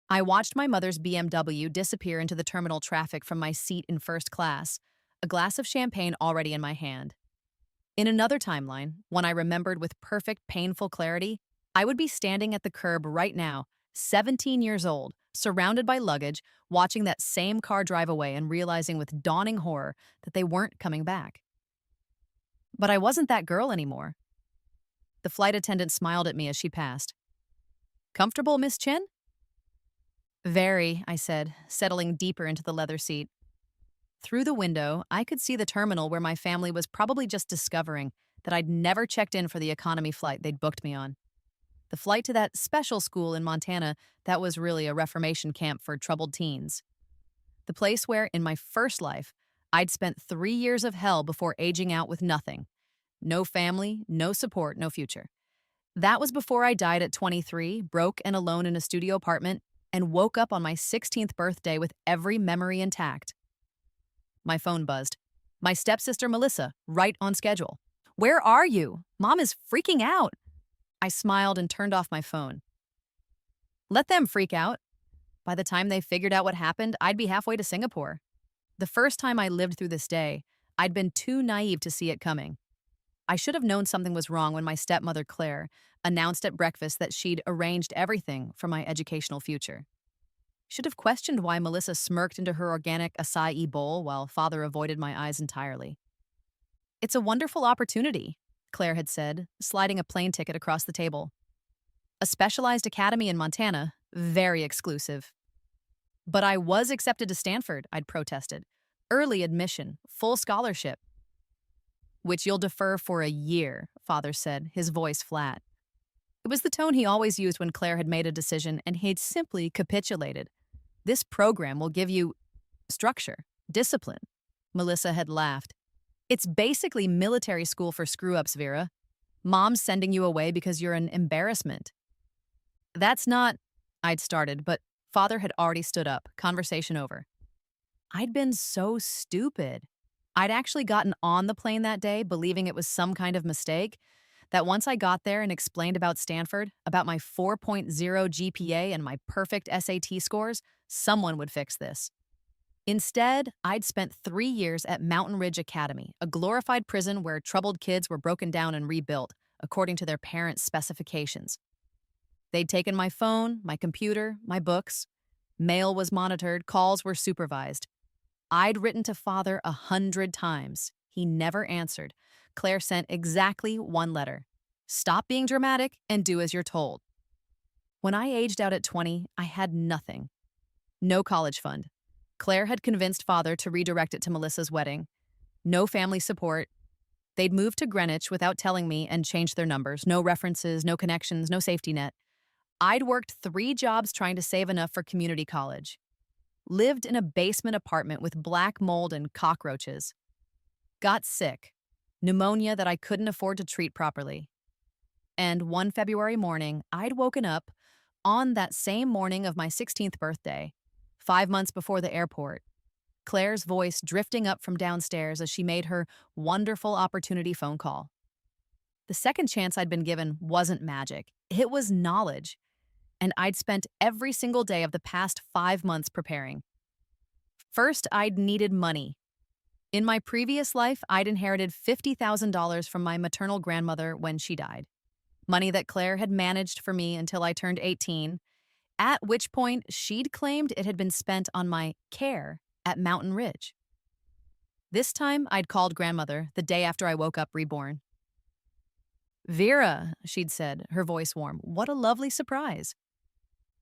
I watched my mother's BMW disappear into the terminal traffic from my seat in first class, a glass of champagne already in my hand. In another timeline, when I remembered with perfect, painful clarity, I would be standing at the curb right now, 17 years old, surrounded by luggage, watching that same car drive away and realizing with dawning horror that they weren't coming back. But I wasn't that girl anymore. The flight attendant smiled at me as she passed. Comfortable, Miss Chen? Very, I said, settling deeper into the leather seat. Through the window, I could see the terminal where my family was probably just discovering that I'd never checked in for the economy flight they'd booked me on. The flight to that special school in Montana that was really a reformation camp for troubled teens. The place where, in my first life, I'd spent 3 years of hell before aging out with nothing. No family, no support, no future. That was before I died at 23, broke and alone in a studio apartment, and woke up on my 16th birthday with every memory intact. My phone buzzed. My stepsister Melissa, right on schedule. Where are you? Mom is freaking out. I smiled and turned off my phone. Let them freak out. By the time they figured out what happened, I'd be halfway to Singapore. The first time I lived through this day, I'd been too naive to see it coming. I should have known something was wrong when my stepmother Claire announced at breakfast that she'd arranged everything for my educational future. Should have questioned why Melissa smirked into her organic acai bowl while father avoided my eyes entirely. It's a wonderful opportunity, Claire had said, sliding a plane ticket across the table. A specialized academy in Montana, very exclusive. But I was accepted to Stanford, I'd protested. Early admission, full scholarship. Which you'll defer for a year, father said, his voice flat. It was the tone he always used when Claire had made a decision, and he'd simply capitulated. This program will give you structure, discipline. Melissa had laughed. It's basically military school for screw-ups, Vera. Mom's sending you away because you're an embarrassment. That's not, I'd started, but father had already stood up, conversation over. I'd been so stupid. I'd actually gotten on the plane that day believing it was some kind of mistake, that once I got there and explained about Stanford, about my 4.0 GPA and my perfect SAT scores, someone would fix this. Instead, I'd spent 3 years at Mountain Ridge Academy, a glorified prison where troubled kids were broken down and rebuilt, according to their parents' specifications. They'd taken my phone, my computer, my books. Mail was monitored, calls were supervised. I'd written to father 100 times. He never answered. Claire sent exactly one letter. Stop being dramatic and do as you're told. When I aged out at 20, I had nothing. No college fund. Claire had convinced father to redirect it to Melissa's wedding. No family support. They'd moved to Greenwich without telling me and changed their numbers. No references, no connections, no safety net. I'd worked 3 jobs trying to save enough for community college. Lived in a basement apartment with black mold and cockroaches. Got sick. Pneumonia that I couldn't afford to treat properly. And one February morning, I'd woken up on that same morning of my 16th birthday, 5 months before the airport, Claire's voice drifting up from downstairs as she made her wonderful opportunity phone call. The second chance I'd been given wasn't magic. It was knowledge. And I'd spent every single day of the past 5 months preparing. First, I'd needed money. In my previous life, I'd inherited $50,000 from my maternal grandmother when she died. Money that Claire had managed for me until I turned 18, at which point she'd claimed it had been spent on my care at Mountain Ridge. This time, I'd called grandmother the day after I woke up reborn. Vera, she'd said, her voice warm, what a lovely surprise.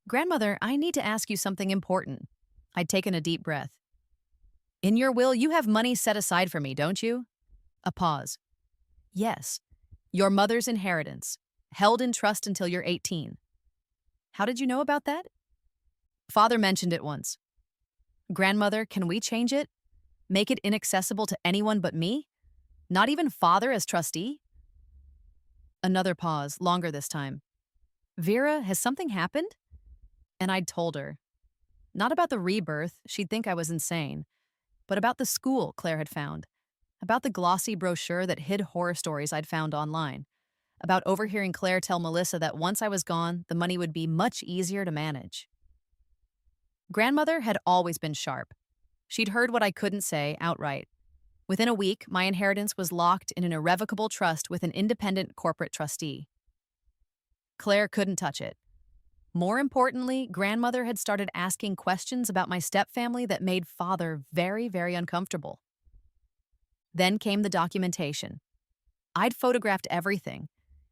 Grandmother, I need to ask you something important. I'd taken a deep breath. In your will, you have money set aside for me, don't you? A pause. Yes. Your mother's inheritance, held in trust until you're 18. How did you know about that? Father mentioned it once. Grandmother, can we change it? Make it inaccessible to anyone but me? Not even father as trustee? Another pause, longer this time. Vera, has something happened? And I'd told her. Not about the rebirth, she'd think I was insane, but about the school Claire had found, about the glossy brochure that hid horror stories I'd found online, about overhearing Claire tell Melissa that once I was gone, the money would be much easier to manage. Grandmother had always been sharp. She'd heard what I couldn't say outright. Within a week, my inheritance was locked in an irrevocable trust with an independent corporate trustee. Claire couldn't touch it. More importantly, grandmother had started asking questions about my stepfamily that made father very, very uncomfortable. Then came the documentation. I'd photographed everything.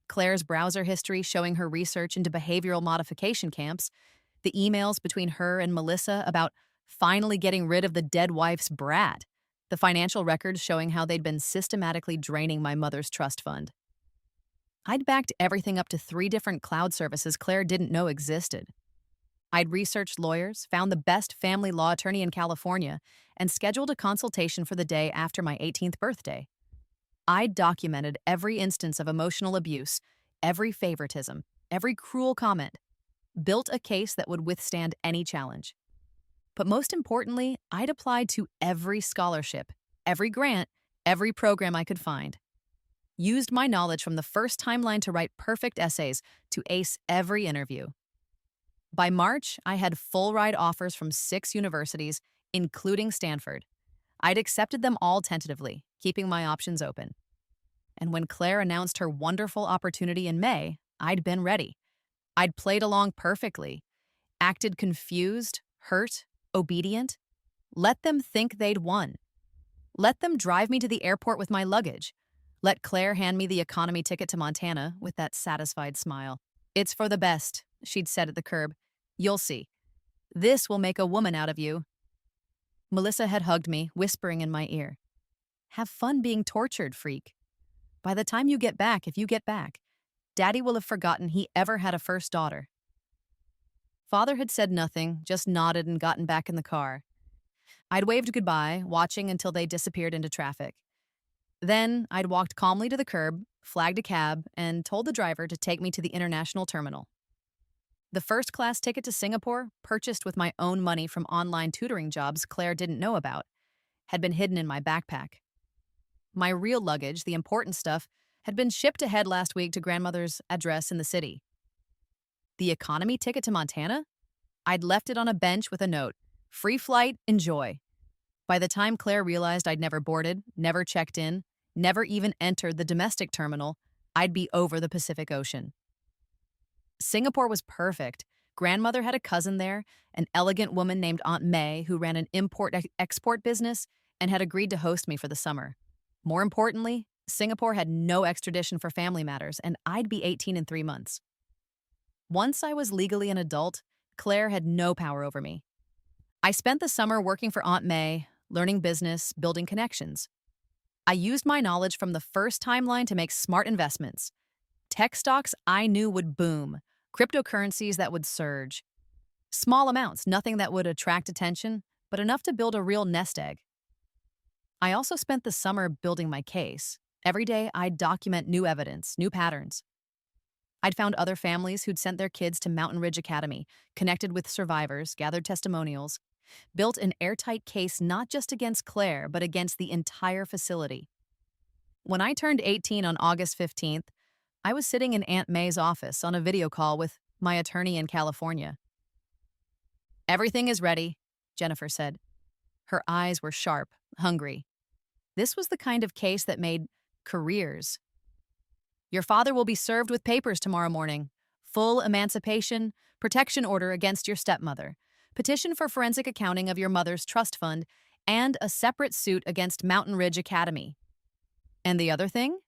Claire's browser history showing her research into behavioral modification camps, the emails between her and Melissa about finally getting rid of the dead wife's brat, the financial records showing how they'd been systematically draining my mother's trust fund. I'd backed everything up to 3 different cloud services Claire didn't know existed. I'd researched lawyers, found the best family law attorney in California, and scheduled a consultation for the day after my 18th birthday. I'd documented every instance of emotional abuse, every favoritism, every cruel comment, built a case that would withstand any challenge. But most importantly, I'd applied to every scholarship, every grant, every program I could find. Used my knowledge from the first timeline to write perfect essays to ace every interview. By March, I had full ride offers from 6 universities, including Stanford. I'd accepted them all tentatively, keeping my options open. And when Claire announced her wonderful opportunity in May, I'd been ready. I'd played along perfectly, acted confused, hurt, obedient. Let them think they'd won. Let them drive me to the airport with my luggage. Let Claire hand me the economy ticket to Montana with that satisfied smile. "It's for the best," she'd said at the curb. "You'll see. This will make a woman out of you." Melissa had hugged me, whispering in my ear, "Have fun being tortured, freak. By the time you get back, if you get back, Daddy will have forgotten he ever had a first daughter." Father had said nothing, just nodded and gotten back in the car. I'd waved goodbye, watching until they disappeared into traffic. Then I'd walked calmly to the curb, flagged a cab, and told the driver to take me to the international terminal. The first-class ticket to Singapore, purchased with my own money from online tutoring jobs Claire didn't know about, had been hidden in my backpack. My real luggage, the important stuff, had been shipped ahead last week to grandmother's address in the city. The economy ticket to Montana? I'd left it on a bench with a note, "Free flight, enjoy." By the time Claire realized I'd never boarded, never checked in, never even entered the domestic terminal, I'd be over the Pacific Ocean. Singapore was perfect. Grandmother had a cousin there, an elegant woman named Aunt May who ran an import-export business and had agreed to host me for the summer. More importantly, Singapore had no extradition for family matters, and I'd be 18 in 3 months. Once I was legally an adult, Claire had no power over me. I spent the summer working for Aunt May, learning business, building connections. I used my knowledge from the first timeline to make smart investments. Tech stocks I knew would boom, cryptocurrencies that would surge. Small amounts, nothing that would attract attention, but enough to build a real nest egg. I also spent the summer building my case. Every day, I'd document new evidence, new patterns. I'd found other families who'd sent their kids to Mountain Ridge Academy, connected with survivors, gathered testimonials, built an airtight case not just against Claire, but against the entire facility. When I turned 18 on August 15th, I was sitting in Aunt May's office on a video call with my attorney in California. "Everything is ready," Jennifer said. Her eyes were sharp, hungry. This was the kind of case that made careers. "Your father will be served with papers tomorrow morning. Full emancipation, protection order against your stepmother, petition for forensic accounting of your mother's trust fund, and a separate suit against Mountain Ridge Academy." "And the other thing?"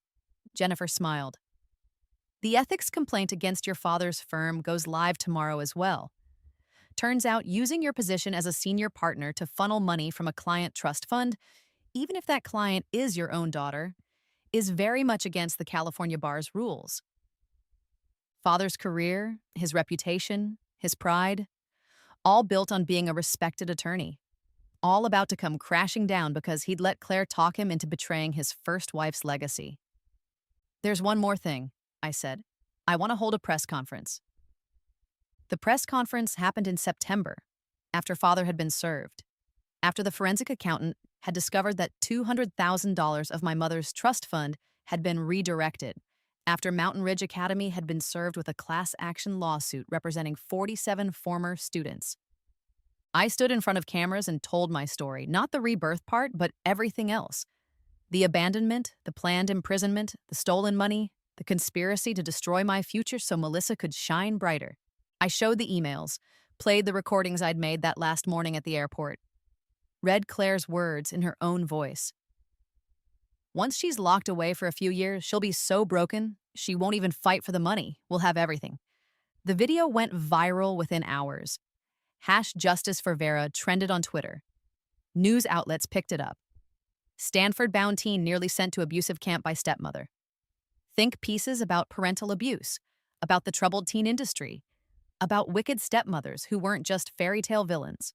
Jennifer smiled. "The ethics complaint against your father's firm goes live tomorrow as well. Turns out using your position as a senior partner to funnel money from a client trust fund, even if that client is your own daughter, is very much against the California bar's rules. Father's career, his reputation, his pride, all built on being a respected attorney. All about to come crashing down because he'd let Claire talk him into betraying his first wife's legacy." "There's one more thing," I said. "I want to hold a press conference." The press conference happened in September, after father had been served, after the forensic accountant had discovered that $200,000 of my mother's trust fund had been redirected, after Mountain Ridge Academy had been served with a class action lawsuit representing 47 former students. I stood in front of cameras and told my story, not the rebirth part, but everything else. The abandonment, the planned imprisonment, the stolen money, the conspiracy to destroy my future so Melissa could shine brighter. I showed the emails, played the recordings I'd made that last morning at the airport, read Claire's words in her own voice. Once she's locked away for a few years, she'll be so broken, she won't even fight for the money. We'll have everything. The video went viral within hours. #Justice for Vera trended on Twitter. News outlets picked it up. Stanford-bound teen nearly sent to abusive camp by stepmother. Think pieces about parental abuse, about the troubled teen industry, about wicked stepmothers who weren't just fairy tale villains.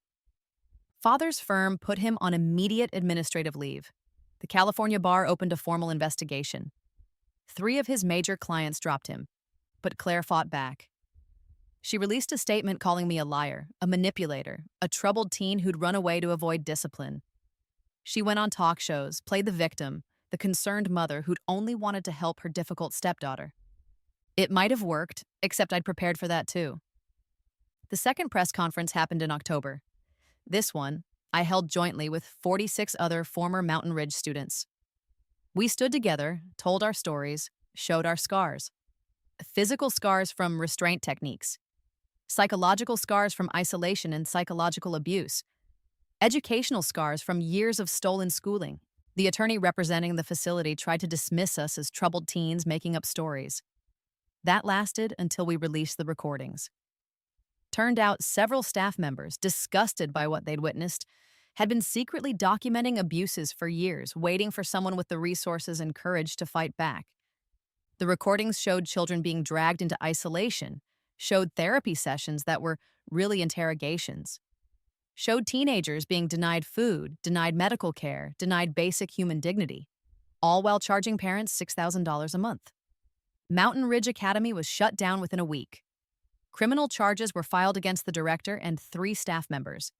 Father's firm put him on immediate administrative leave. The California bar opened a formal investigation. 3 of his major clients dropped him, but Claire fought back. She released a statement calling me a liar, a manipulator, a troubled teen who'd run away to avoid discipline. She went on talk shows, played the victim, the concerned mother who'd only wanted to help her difficult stepdaughter. It might have worked, except I'd prepared for that too. The second press conference happened in October. This one, I held jointly with 46 other former Mountain Ridge students. We stood together, told our stories, showed our scars. Physical scars from restraint techniques, psychological scars from isolation and psychological abuse, educational scars from years of stolen schooling. The attorney representing the facility tried to dismiss us as troubled teens making up stories. That lasted until we released the recordings. Turned out several staff members, disgusted by what they'd witnessed, had been secretly documenting abuses for years, waiting for someone with the resources and courage to fight back. The recordings showed children being dragged into isolation, showed therapy sessions that were really interrogations, showed teenagers being denied food, denied medical care, denied basic human dignity, all while charging parents $6,000 a month. Mountain Ridge Academy was shut down within a week. Criminal charges were filed against the director and 3 staff members.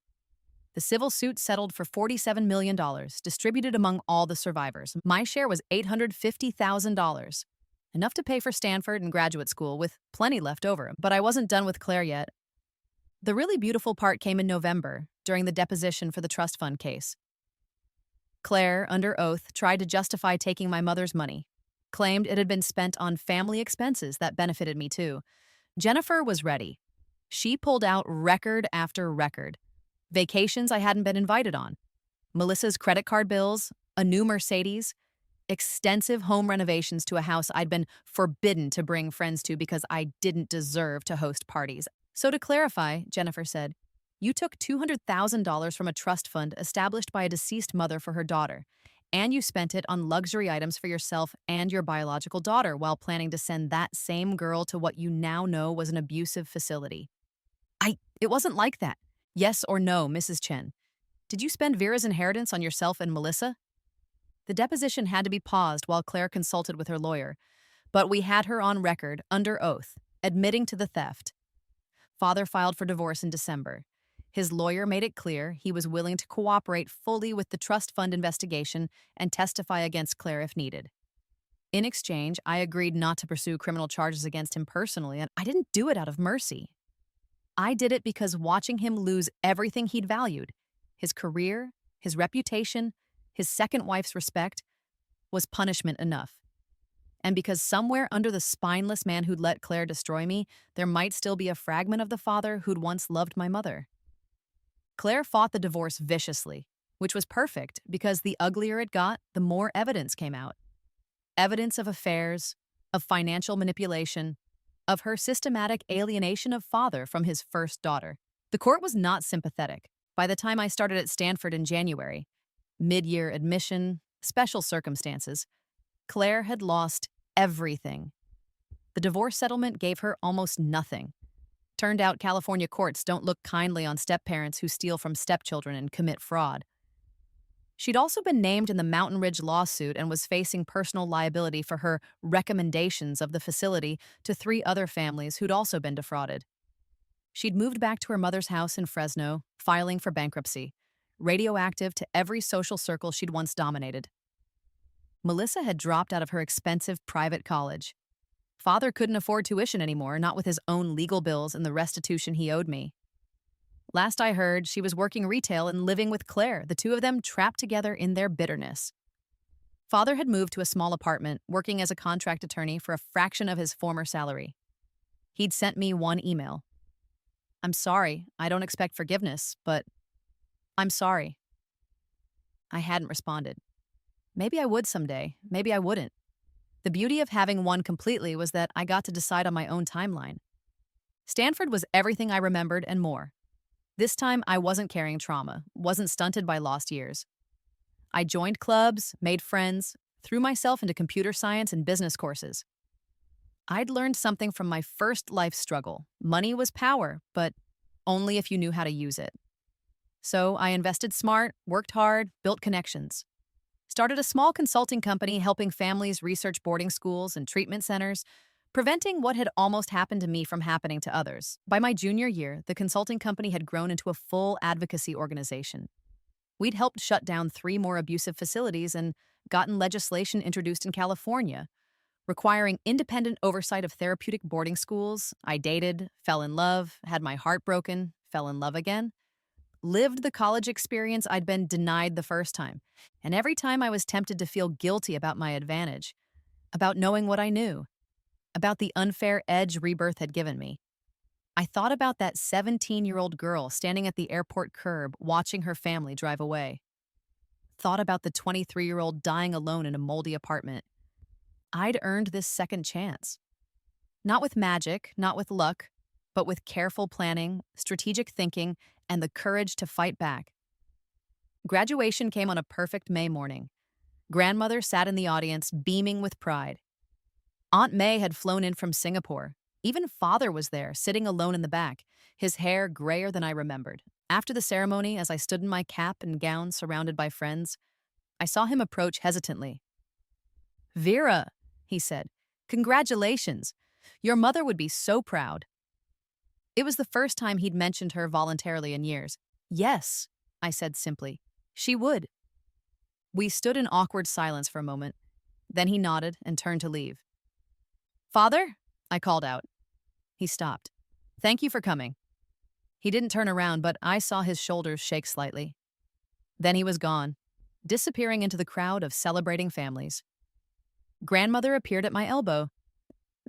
The civil suit settled for $47 million, distributed among all the survivors. My share was $850,000. Enough to pay for Stanford and graduate school, with plenty left over, but I wasn't done with Claire yet. The really beautiful part came in November, during the deposition for the trust fund case. Claire, under oath, tried to justify taking my mother's money, claimed it had been spent on family expenses that benefited me too. Jennifer was ready. She pulled out record after record. Vacations I hadn't been invited on, Melissa's credit card bills, a new Mercedes, extensive home renovations to a house I'd been forbidden to bring friends to because I didn't deserve to host parties. So to clarify, Jennifer said, you took $200,000 from a trust fund established by a deceased mother for her daughter, and you spent it on luxury items for yourself and your biological daughter while planning to send that same girl to what you now know was an abusive facility. It wasn't like that. Yes or no, Mrs. Chen? Did you spend Vera's inheritance on yourself and Melissa? The deposition had to be paused while Claire consulted with her lawyer, but we had her on record, under oath, admitting to the theft. Father filed for divorce in December. His lawyer made it clear he was willing to cooperate fully with the trust fund investigation and testify against Claire if needed. In exchange, I agreed not to pursue criminal charges against him personally, and I didn't do it out of mercy. I did it because watching him lose everything he'd valued, his career, his reputation, his second wife's respect, was punishment enough. And because somewhere under the spineless man who'd let Claire destroy me, there might still be a fragment of the father who'd once loved my mother. Claire fought the divorce viciously, which was perfect because the uglier it got, the more evidence came out. Evidence of affairs, of financial manipulation, of her systematic alienation of father from his first daughter. The court was not sympathetic. By the time I started at Stanford in January, mid-year admission, special circumstances, Claire had lost everything. The divorce settlement gave her almost nothing. Turned out California courts don't look kindly on step-parents who steal from stepchildren and commit fraud. She'd also been named in the Mountain Ridge lawsuit and was facing personal liability for her recommendations of the facility to 3 other families who'd also been defrauded. She'd moved back to her mother's house in Fresno, filing for bankruptcy, radioactive to every social circle she'd once dominated. Melissa had dropped out of her expensive private college. Father couldn't afford tuition anymore, not with his own legal bills and the restitution he owed me. Last I heard, she was working retail and living with Claire, the two of them trapped together in their bitterness. Father had moved to a small apartment, working as a contract attorney for a fraction of his former salary. He'd sent me one email. "I'm sorry, I don't expect forgiveness, but I'm sorry." I hadn't responded. Maybe I would someday, maybe I wouldn't. The beauty of having one completely was that I got to decide on my own timeline. Stanford was everything I remembered and more. This time, I wasn't carrying trauma, wasn't stunted by lost years. I joined clubs, made friends, threw myself into computer science and business courses. I'd learned something from my first life struggle. Money was power, but only if you knew how to use it. So I invested smart, worked hard, built connections. Started a small consulting company helping families research boarding schools and treatment centers, preventing what had almost happened to me from happening to others. By my junior year, the consulting company had grown into a full advocacy organization. We'd helped shut down 3 more abusive facilities and gotten legislation introduced in California, requiring independent oversight of therapeutic boarding schools. I dated, fell in love, had my heart broken, fell in love again. Lived the college experience I'd been denied the first time. And every time I was tempted to feel guilty about my advantage, about knowing what I knew, about the unfair edge Rebirth had given me. I thought about that 17-year-old girl standing at the airport curb watching her family drive away. Thought about the 23-year-old dying alone in a moldy apartment. I'd earned this second chance. Not with magic, not with luck, but with careful planning, strategic thinking, and the courage to fight back. Graduation came on a perfect May morning. Grandmother sat in the audience, beaming with pride. Aunt May had flown in from Singapore. Even Father was there, sitting alone in the back, his hair grayer than I remembered. After the ceremony, as I stood in my cap and gown surrounded by friends, I saw him approach hesitantly. "Vera," he said, "congratulations. Your mother would be so proud." It was the first time he'd mentioned her voluntarily in years. "Yes," I said simply. "She would." We stood in awkward silence for a moment. Then he nodded and turned to leave. "Father?" I called out. He stopped. "Thank you for coming." He didn't turn around, but I saw his shoulders shake slightly. Then he was gone, disappearing into the crowd of celebrating families. Grandmother appeared at my elbow.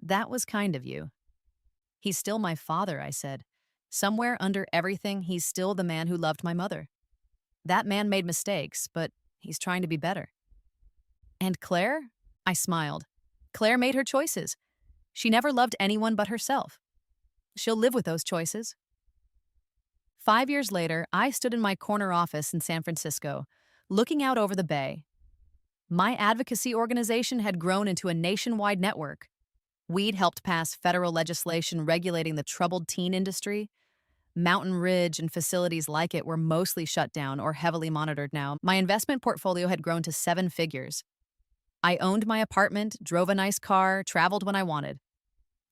"That was kind of you." "He's still my father," I said. "Somewhere under everything, he's still the man who loved my mother. That man made mistakes, but he's trying to be better." "And Claire?" I smiled. "Claire made her choices. She never loved anyone but herself. She'll live with those choices." 5 years later, I stood in my corner office in San Francisco, looking out over the bay. My advocacy organization had grown into a nationwide network. We'd helped pass federal legislation regulating the troubled teen industry. Mountain Ridge and facilities like it were mostly shut down or heavily monitored now. My investment portfolio had grown to 7 figures. I owned my apartment, drove a nice car, traveled when I wanted.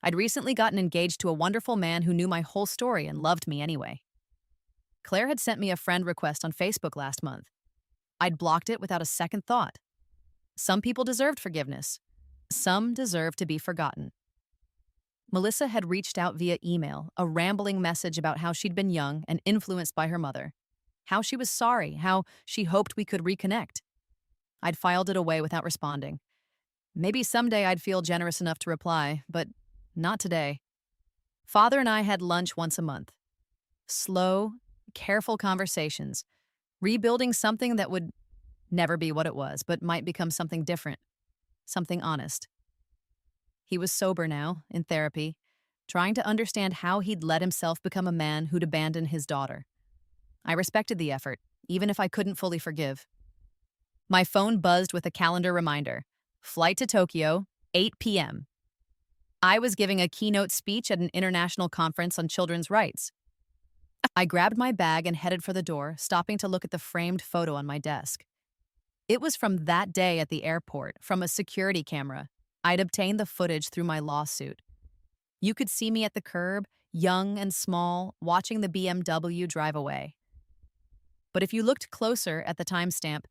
I'd recently gotten engaged to a wonderful man who knew my whole story and loved me anyway. Claire had sent me a friend request on Facebook last month. I'd blocked it without a second thought. Some people deserved forgiveness. Some deserved to be forgotten. Melissa had reached out via email, a rambling message about how she'd been young and influenced by her mother, how she was sorry, how she hoped we could reconnect. I'd filed it away without responding. Maybe someday I'd feel generous enough to reply, but not today. Father and I had lunch once a month. Slow, careful conversations, rebuilding something that would never be what it was, but might become something different, something honest. He was sober now, in therapy, trying to understand how he'd let himself become a man who'd abandon his daughter. I respected the effort, even if I couldn't fully forgive. My phone buzzed with a calendar reminder. Flight to Tokyo, 8 p.m. I was giving a keynote speech at an international conference on children's rights. I grabbed my bag and headed for the door, stopping to look at the framed photo on my desk. It was from that day at the airport, from a security camera. I'd obtained the footage through my lawsuit. You could see me at the curb, young and small, watching the BMW drive away. But if you looked closer at the timestamp,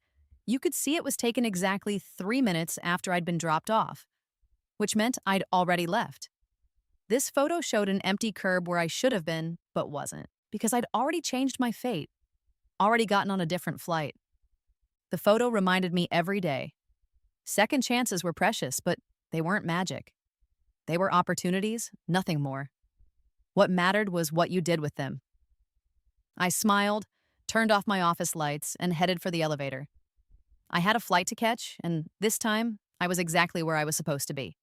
you could see it was taken exactly 3 minutes after I'd been dropped off, which meant I'd already left. This photo showed an empty curb where I should have been, but wasn't. because I'd already changed my fate, already gotten on a different flight. The photo reminded me every day. Second chances were precious, but they weren't magic. They were opportunities, nothing more. What mattered was what you did with them. I smiled, turned off my office lights, and headed for the elevator. I had a flight to catch, and this time, I was exactly where I was supposed to be.